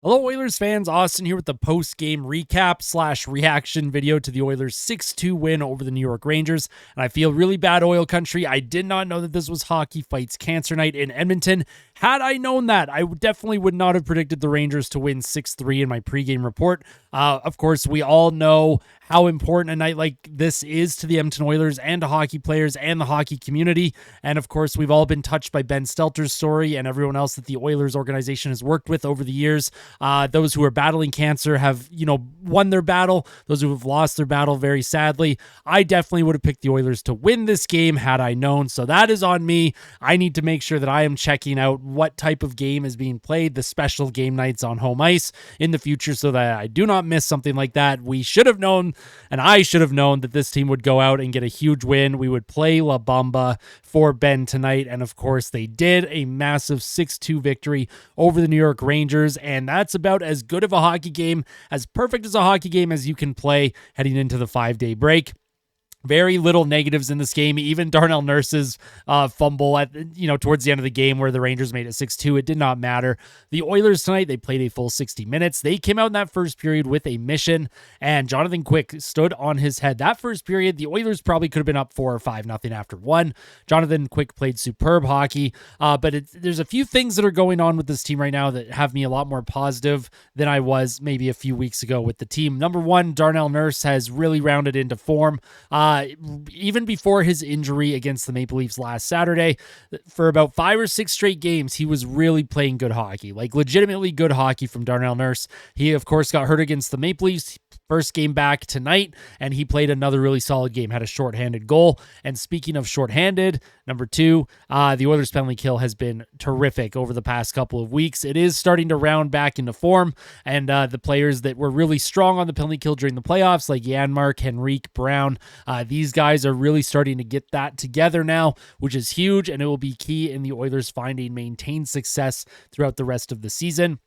Hello, Oilers fans. Austin here with the post-game recap / reaction video to the Oilers' 6-2 win over the New York Rangers. And I feel really bad, Oil Country. I did not know that this was Hockey Fights Cancer Night in Edmonton. Had I known that, I definitely would not have predicted the Rangers to win 6-3 in my pregame report. Of course, we all know how important a night like this is to the Edmonton Oilers and to hockey players and the hockey community. And of course, we've all been touched by Ben Stelter's story and everyone else that the Oilers organization has worked with over the years. Those who are battling cancer have, won their battle. Those who have lost their battle, very sadly. I definitely would have picked the Oilers to win this game had I known. So that is on me. I need to make sure that I am checking out what type of game is being played, the special game nights on home ice in the future, so that I do not miss something like that. We should have known, and I should have known, that this team would go out and get a huge win. We would play La Bamba for Ben tonight, and of course they did. A massive 6-2 victory over the New York Rangers, and that's about as good of a hockey game, as perfect as a hockey game as you can play heading into the 5-day break. Very little negatives in this game. Even Darnell Nurse's fumble at towards the end of the game where the Rangers made it 6-2, it did not matter. The Oilers tonight, they played a full 60 minutes. They came out in that first period with a mission, and Jonathan Quick stood on his head. That first period, the Oilers probably could have been up 4 or 5-0 after one. Jonathan Quick played superb hockey, but there's a few things that are going on with this team right now that have me a lot more positive than I was maybe a few weeks ago with the team. Number one, Darnell Nurse has really rounded into form. Even before his injury against the Maple Leafs last Saturday, for about 5 or 6 straight games, he was really playing good hockey, like legitimately good hockey from Darnell Nurse. He, of course, got hurt against the Maple Leafs. First game back tonight, and he played another really solid game, had a shorthanded goal. And speaking of shorthanded, number 2, the Oilers' penalty kill has been terrific over the past couple of weeks. It is starting to round back into form, and the players that were really strong on the penalty kill during the playoffs, like Janmark, Henrique, Brown, these guys are really starting to get that together now, which is huge, and it will be key in the Oilers finding maintained success throughout the rest of the season.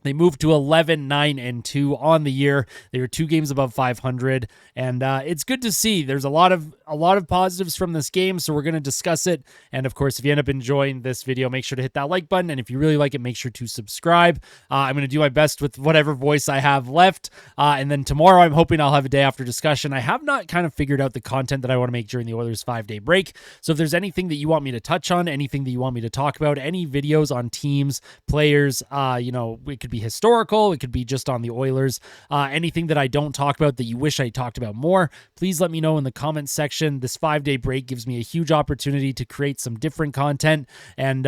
They moved to 11-9-2 on the year. They were 2 games above 500, and it's good to see. There's a lot of positives from this game, so we're going to discuss it. And of course, if you end up enjoying this video, make sure to hit that like button, and if you really like it, make sure to subscribe. I'm going to do my best with whatever voice I have left, and then tomorrow I'm hoping I'll have a day after discussion. I have not kind of figured out the content that I want to make during the Oilers 5-day break, so if there's anything that you want me to touch on, anything that you want me to talk about, any videos on teams, players, it could be historical, it could be just on the Oilers, anything that I don't talk about that you wish I talked about more, please let me know in the comments section. This 5-day break gives me a huge opportunity to create some different content, and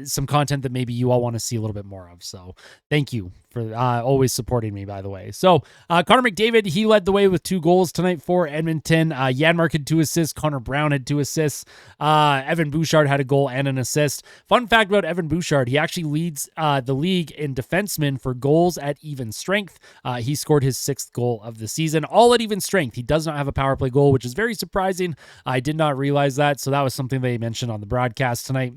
some content that maybe you all want to see a little bit more of. So thank you for always supporting me, by the way. So Connor McDavid, he led the way with 2 goals tonight for Edmonton. Janmark had 2 assists. Connor Brown had 2 assists. Evan Bouchard had a goal and an assist. Fun fact about Evan Bouchard, he actually leads the league in defensemen for goals at even strength. He scored his 6th goal of the season, all at even strength. He does not have a power play goal, which is very surprising. I did not realize that, so that was something they mentioned on the broadcast tonight.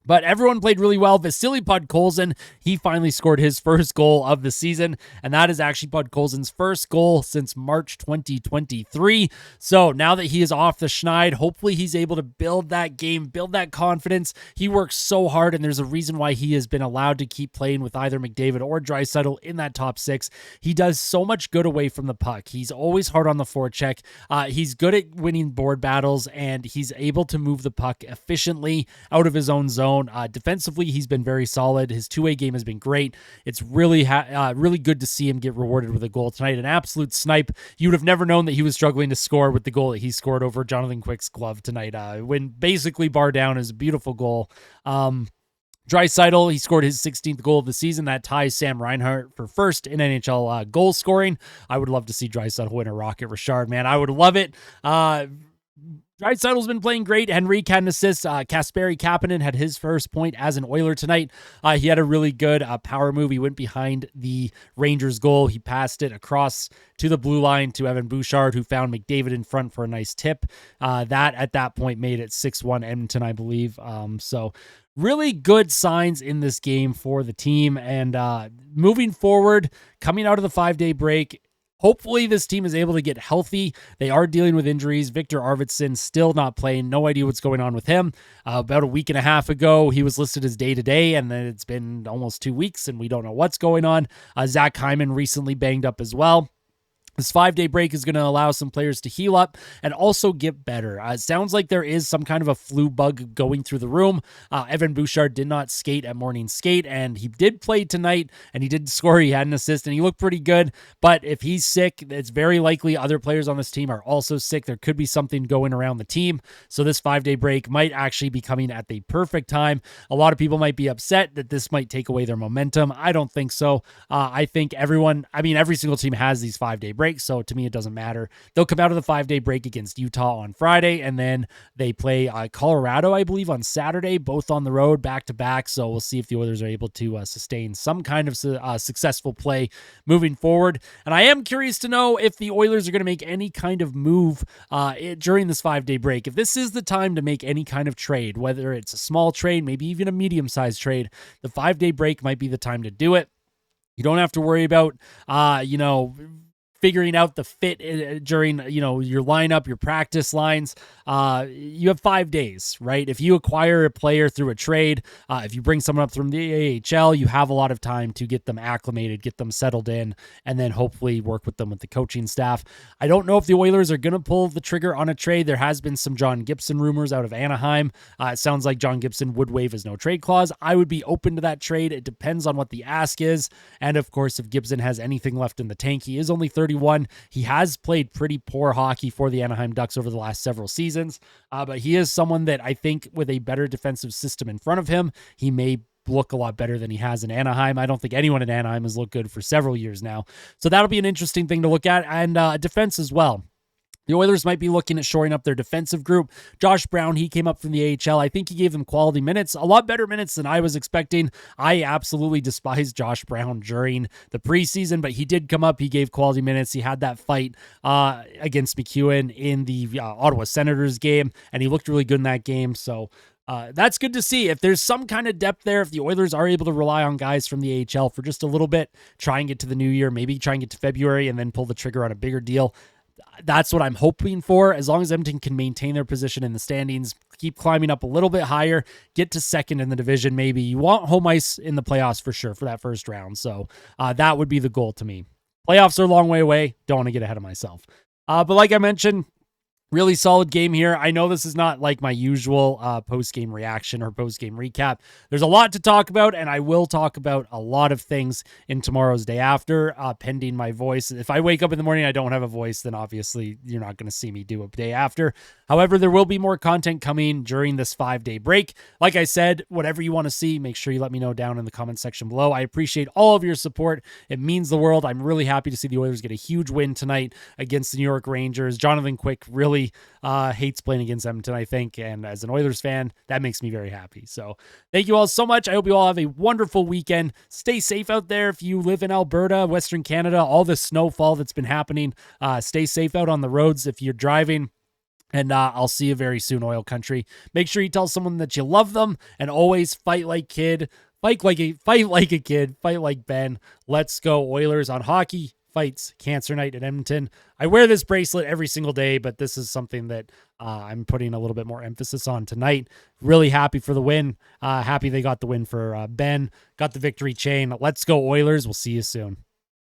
But everyone played really well. Vasily Podkolzin, he finally scored his first goal of the season, and that is actually Podkolzin's first goal since March 2023. So now that he is off the schneid, hopefully he's able to build that game, build that confidence. He works so hard, and there's a reason why he has been allowed to keep playing with either McDavid or Draisaitl in that top 6. He does so much good away from the puck. He's always hard on the forecheck. He's good at winning board battles, and he's able to move the puck efficiently out of his own zone. Defensively, he's been very solid. His two-way game has been great. It's really really good to see him get rewarded with a goal tonight. An absolute snipe. You would have never known that he was struggling to score with the goal that he scored over Jonathan Quick's glove tonight. When basically bar down, is a beautiful goal. Draisaitl, he scored his 16th goal of the season. That ties Sam Reinhart for first in NHL goal scoring. I would love to see Draisaitl win a Rocket Richard, man. I would love it. Draisaitl's been playing great. Henrique had an assist. Kasperi Kapanen had his first point as an Oiler tonight. He had a really good power move. He went behind the Rangers goal. He passed it across to the blue line to Evan Bouchard, who found McDavid in front for a nice tip. That at that point made it 6-1 Edmonton, I believe. So really good signs in this game for the team. And moving forward, coming out of the 5-day break, Hopefully this team is able to get healthy. They are dealing with injuries. Victor Arvidsson still not playing. No idea what's going on with him. About a week and a half ago, he was listed as day-to-day, and then it's been almost 2 weeks, and we don't know what's going on. Zach Hyman recently banged up as well. This 5-day break is going to allow some players to heal up and also get better. It sounds like there is some kind of a flu bug going through the room. Evan Bouchard did not skate at morning skate, and he did play tonight, and he did score. He had an assist, and he looked pretty good. But if he's sick, it's very likely other players on this team are also sick. There could be something going around the team. So this 5-day break might actually be coming at the perfect time. A lot of people might be upset that this might take away their momentum. I don't think so. I think every single team has these 5-day breaks. So to me, it doesn't matter. They'll come out of the 5-day break against Utah on Friday, and then they play Colorado, I believe, on Saturday, both on the road, back-to-back. So we'll see if the Oilers are able to sustain some kind of successful play moving forward. And I am curious to know if the Oilers are going to make any kind of move during this 5-day break. If this is the time to make any kind of trade, whether it's a small trade, maybe even a medium-sized trade, the 5-day break might be the time to do it. You don't have to worry about, figuring out the fit during, your lineup, your practice lines. You have 5 days, right? If you acquire a player through a trade, if you bring someone up from the AHL, you have a lot of time to get them acclimated, get them settled in, and then hopefully work with them with the coaching staff. I don't know if the Oilers are going to pull the trigger on a trade. There has been some John Gibson rumors out of Anaheim. It sounds like John Gibson would waive his no trade clause. I would be open to that trade. It depends on what the ask is. And of course, if Gibson has anything left in the tank, he is only 31. He has played pretty poor hockey for the Anaheim Ducks over the last several seasons, but he is someone that I think with a better defensive system in front of him, he may look a lot better than he has in Anaheim. I don't think anyone in Anaheim has looked good for several years now. So that'll be an interesting thing to look at, and defense as well. The Oilers might be looking at shoring up their defensive group. Josh Brown, he came up from the AHL. I think he gave them quality minutes, a lot better minutes than I was expecting. I absolutely despised Josh Brown during the preseason, but he did come up. He gave quality minutes. He had that fight against McEwen in the Ottawa Senators game, and he looked really good in that game. So that's good to see. If there's some kind of depth there, if the Oilers are able to rely on guys from the AHL for just a little bit, try and get to the new year, maybe try and get to February and then pull the trigger on a bigger deal. That's what I'm hoping for. As long as Edmonton can maintain their position in the standings, keep climbing up a little bit higher, get to second in the division, maybe. You want home ice in the playoffs for sure for that first round. So that would be the goal to me. Playoffs are a long way away. Don't want to get ahead of myself. But like I mentioned, really solid game here. I know this is not like my usual post-game reaction or post-game recap. There's a lot to talk about, and I will talk about a lot of things in tomorrow's day after, pending my voice. If I wake up in the morning, I don't have a voice, then obviously you're not going to see me do a day after. However, there will be more content coming during this 5-day break. Like I said, whatever you want to see, make sure you let me know down in the comment section below. I appreciate all of your support. It means the world. I'm really happy to see the Oilers get a huge win tonight against the New York Rangers. Jonathan Quick really hates playing against Edmonton, I think, and as an Oilers fan, that makes me very happy. So thank you all so much. I hope you all have a wonderful weekend. Stay safe out there if you live in Alberta, Western Canada, all the snowfall that's been happening. Stay safe out on the roads if you're driving. And I'll see you very soon, Oil Country. Make sure you tell someone that you love them, and always fight like kid. Fight like a kid. Fight like Ben. Let's go Oilers on Hockey Fights Cancer Night at Edmonton. I wear this bracelet every single day, but this is something that I'm putting a little bit more emphasis on tonight. Really happy for the win. Happy they got the win for Ben. Got the victory chain. Let's go Oilers. We'll see you soon.